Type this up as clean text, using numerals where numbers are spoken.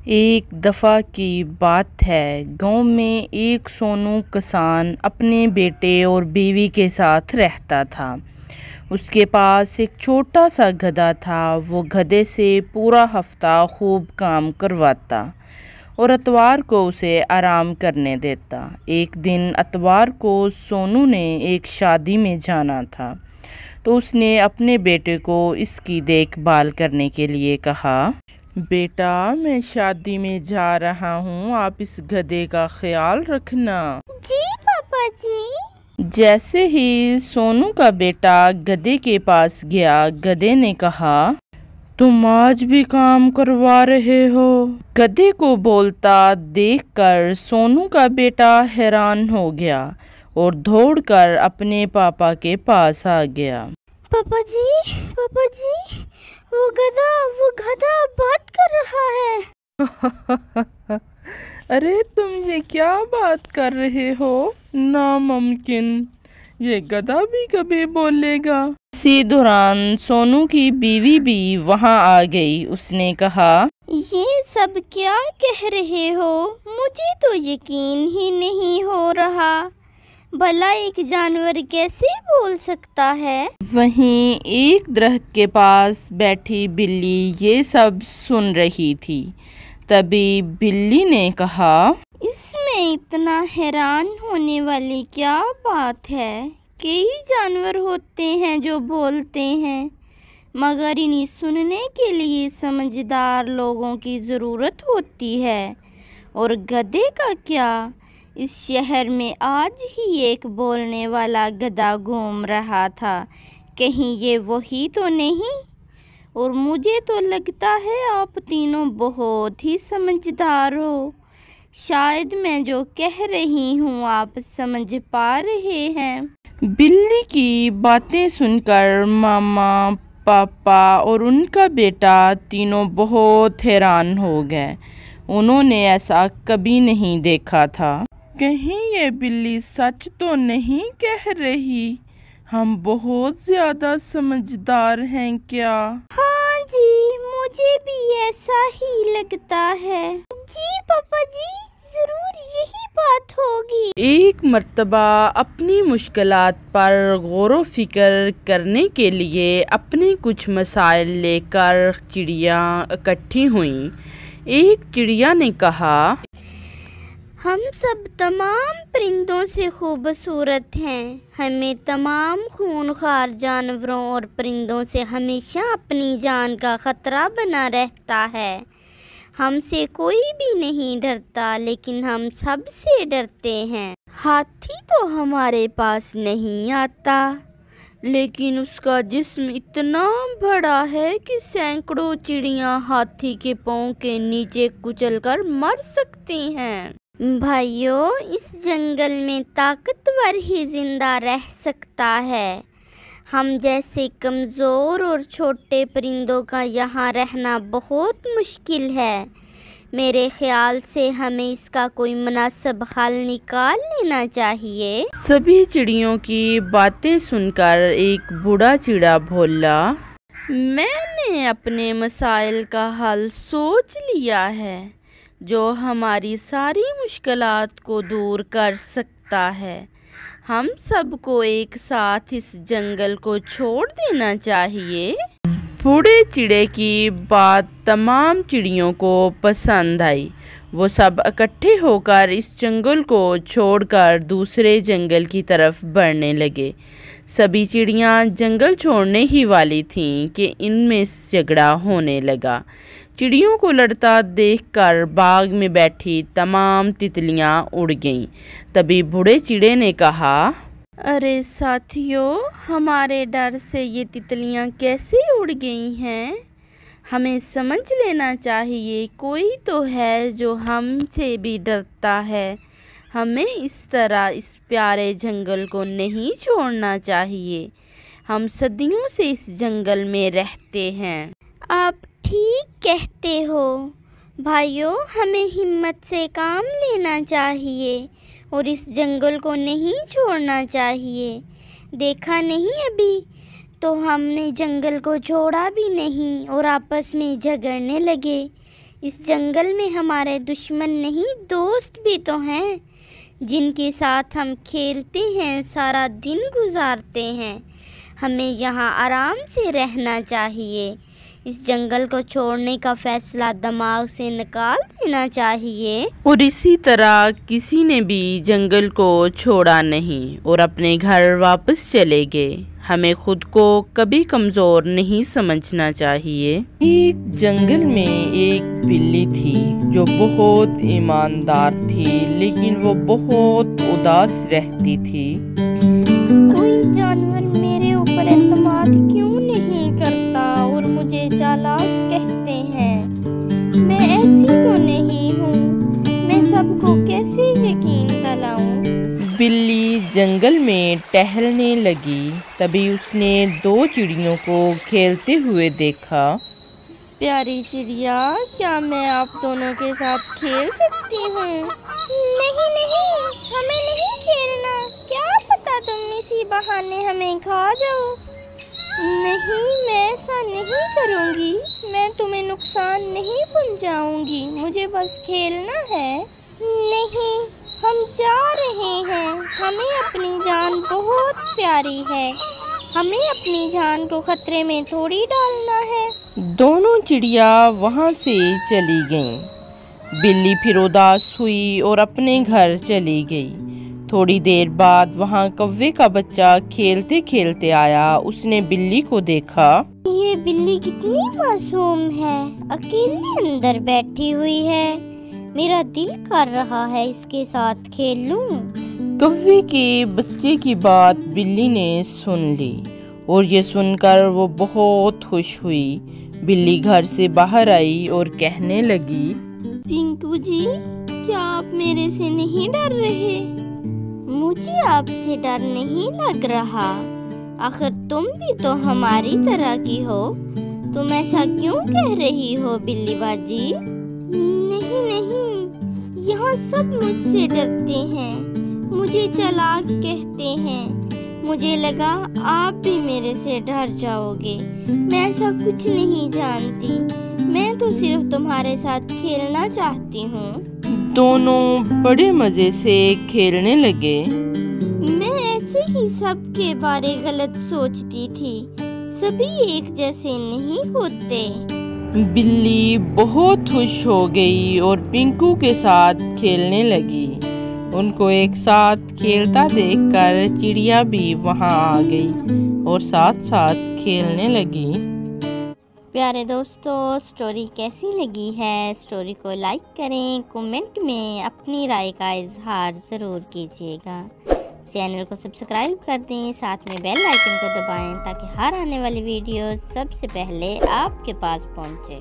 ایک دفعہ کی بات ہے، گاؤں میں ایک سونو کسان اپنے بیٹے اور بیوی کے ساتھ رہتا تھا۔ اس کے پاس ایک چھوٹا سا گدھا تھا۔ وہ گدھے سے پورا ہفتہ خوب کام کرواتا اور اتوار کو اسے آرام کرنے دیتا۔ ایک دن اتوار کو سونو نے ایک شادی میں جانا تھا، تو اس نے اپنے بیٹے کو اس کی دیکھ بھال کرنے کے لیے کہا، بیٹا میں شادی میں جا رہا ہوں، آپ اس گدھے کا خیال رکھنا۔ جی پاپا جی۔ جیسے ہی سونو کا بیٹا گدھے کے پاس گیا، گدھے نے کہا، تم آج بھی کام کروا رہے ہو؟ گدھے کو بولتا دیکھ کر سونو کا بیٹا حیران ہو گیا اور دوڑ کر اپنے پاپا کے پاس آ گیا۔ پاپا جی، وہ گدھا بات کر رہا ہے۔ ارے تم یہ کیا بات کر رہے ہو؟ ناممکن، یہ گدھا بھی کبھی بولے گا۔ اسی دوران سونو کی بیوی بھی وہاں آ گئی۔ اس نے کہا، یہ سب کیا کہہ رہے ہو؟ مجھے تو یقین ہی نہیں ہو رہا، بھلا ایک جانور کیسے بول سکتا ہے؟ وہیں ایک درخت کے پاس بیٹھی بلی یہ سب سن رہی تھی۔ تبھی بلی نے کہا، اس میں اتنا حیران ہونے والی کیا بات ہے؟ کئی جانور ہوتے ہیں جو بولتے ہیں، مگر انہیں سننے کے لیے سمجھدار لوگوں کی ضرورت ہوتی ہے۔ اور گدھے کا کیا؟ اس شہر میں آج ہی ایک بولنے والا گدھا گھوم رہا تھا، کہیں یہ وہی تو نہیں؟ اور مجھے تو لگتا ہے آپ تینوں بہت ہی سمجھدار ہو، شاید میں جو کہہ رہی ہوں آپ سمجھ پا رہے ہیں۔ بلی کی باتیں سن کر ماما، پاپا اور ان کا بیٹا تینوں بہت حیران ہو گئے۔ انہوں نے ایسا کبھی نہیں دیکھا تھا۔ کہیں یہ بلی سچ تو نہیں کہہ رہی؟ ہم بہت زیادہ سمجھدار ہیں کیا؟ ہاں جی، مجھے بھی ایسا ہی لگتا ہے۔ جی پاپا جی، ضرور یہی بات ہوگی۔ ایک مرتبہ اپنی مشکلات پر غور و فکر کرنے کے لیے اپنے کچھ مسائل لے کر چڑیاں اکٹھی ہوئیں۔ ایک چڑیا نے کہا، ہم سب تمام پرندوں سے خوبصورت ہیں، ہمیں تمام خونخوار جانوروں اور پرندوں سے ہمیشہ اپنی جان کا خطرہ بنا رہتا ہے۔ ہم سے کوئی بھی نہیں ڈرتا، لیکن ہم سب سے ڈرتے ہیں۔ ہاتھی تو ہمارے پاس نہیں آتا، لیکن اس کا جسم اتنا بڑا ہے کہ سینکڑوں چڑیاں ہاتھی کے پاؤں کے نیچے کچل کر مر سکتی ہیں۔ بھائیو، اس جنگل میں طاقتور ہی زندہ رہ سکتا ہے۔ ہم جیسے کمزور اور چھوٹے پرندوں کا یہاں رہنا بہت مشکل ہے۔ میرے خیال سے ہمیں اس کا کوئی مناسب حل نکال لینا چاہیے۔ سبھی چڑیوں کی باتیں سن کر ایک بوڑھا چڑیا بولا، میں نے اپنے مسائل کا حل سوچ لیا ہے، جو ہماری ساری مشکلات کو دور کر سکتا ہے۔ ہم سب کو ایک ساتھ اس جنگل کو چھوڑ دینا چاہیے۔ بوڑھے چڑے کی بات تمام چڑیوں کو پسند آئی۔ وہ سب اکٹھے ہو کر اس جنگل کو چھوڑ کر دوسرے جنگل کی طرف بڑھنے لگے۔ سبھی چڑیاں جنگل چھوڑنے ہی والی تھیں کہ ان میں جھگڑا ہونے لگا۔ چڑیوں کو لڑتا دیکھ کر باغ میں بیٹھی تمام تتلیاں اڑ گئیں۔ تبھی بوڑھے چڑے نے کہا، ارے ساتھیو، ہمارے ڈر سے یہ تتلیاں کیسے اڑ گئی ہیں؟ ہمیں سمجھ لینا چاہیے، کوئی تو ہے جو ہم سے بھی ڈرتا ہے۔ ہمیں اس طرح اس پیارے جنگل کو نہیں چھوڑنا چاہیے۔ ہم صدیوں سے اس جنگل میں رہتے ہیں۔ آپ ٹھیک کہتے ہو بھائیو، ہمیں ہمت سے کام لینا چاہیے اور اس جنگل کو نہیں چھوڑنا چاہیے۔ دیکھا نہیں ابھی تو ہم نے جنگل کو چھوڑا بھی نہیں اور آپس میں جھگڑنے لگے۔ اس جنگل میں ہمارے دشمن نہیں دوست بھی تو ہیں، جن کے ساتھ ہم کھیلتے ہیں، سارا دن گزارتے ہیں۔ ہمیں یہاں آرام سے رہنا چاہیے۔ اس جنگل کو چھوڑنے کا فیصلہ دماغ سے نکال دینا چاہیے۔ اور اسی طرح کسی نے بھی جنگل کو چھوڑا نہیں اور اپنے گھر واپس چلے گئے۔ ہمیں خود کو کبھی کمزور نہیں سمجھنا چاہیے۔ ایک جنگل میں ایک بلی تھی جو بہت ایماندار تھی، لیکن وہ بہت اداس رہتی تھی۔ کوئی جانور میرے اوپر اعتماد کیوں نہیں کرتا اور مجھے چالاک کہتے ہیں؟ میں ایسی تو نہیں ہوں، میں سب کو کیسے یقین دلاؤں؟ بلی جنگل میں ٹہلنے لگی، تبھی اس نے 2 چڑیوں کو کھیلتے ہوئے دیکھا۔ پیاری چڑیا، کیا میں آپ دونوں کے ساتھ کھیل سکتی ہوں؟ نہیں نہیں، ہمیں نہیں کھیلنا، کیا پتا تم اسی بہانے ہمیں کھا جاؤ۔ نہیں، میں ایسا نہیں کروں گی، میں تمہیں نقصان نہیں پہنچاؤں گی، مجھے بس کھیلنا ہے۔ نہیں، ہم جا رہے ہیں، ہمیں اپنی جان بہت پیاری ہے، ہمیں اپنی جان کو خطرے میں تھوڑی ڈالنا ہے۔ دونوں چڑیا وہاں سے چلی گئیں۔ بلی پھر اداس ہوئی اور اپنے گھر چلی گئی۔ تھوڑی دیر بعد وہاں کوے کا بچہ کھیلتے کھیلتے آیا۔ اس نے بلی کو دیکھا۔ یہ بلی کتنی معصوم ہے، اکیلے اندر بیٹھی ہوئی ہے، میرا دل کر رہا ہے اس کے ساتھ کھیل لوں۔ کوے کے بچے کی بات بلی نے سن لی اور یہ سن کر وہ بہت خوش ہوئی۔ بلی گھر سے باہر آئی اور کہنے لگی، پنکو جی، کیا آپ میرے سے نہیں ڈر رہے؟ مجھے آپ سے ڈر نہیں لگ رہا، آخر تم بھی تو ہماری طرح کی ہو، تم ایسا کیوں کہہ رہی ہو بلی باجی؟ نہیں نہیں، یہاں سب مجھ سے ڈرتے ہیں، مجھے چالاک کہتے ہیں، مجھے لگا آپ بھی میرے سے ڈر جاؤ گے۔ میں ایسا کچھ نہیں جانتی، میں تو صرف تمہارے ساتھ کھیلنا چاہتی ہوں۔ دونوں بڑے مزے سے کھیلنے لگے۔ میں ایسے ہی سب کے بارے غلط سوچتی تھی، سبھی ایک جیسے نہیں ہوتے۔ بلی بہت خوش ہو گئی اور پنکو کے ساتھ کھیلنے لگی۔ ان کو ایک ساتھ کھیلتا دیکھ کر چڑیا بھی وہاں آ گئی اور ساتھ ساتھ کھیلنے لگی۔ پیارے دوستو، سٹوری کیسی لگی ہے؟ سٹوری کو لائک کریں، کومنٹ میں اپنی رائے کا اظہار ضرور کیجیے گا۔ چینل کو سبسکرائب کر دیں، ساتھ میں بیل آئیکن کو دبائیں تاکہ ہر آنے والی ویڈیو سب سے پہلے آپ کے پاس پہنچے۔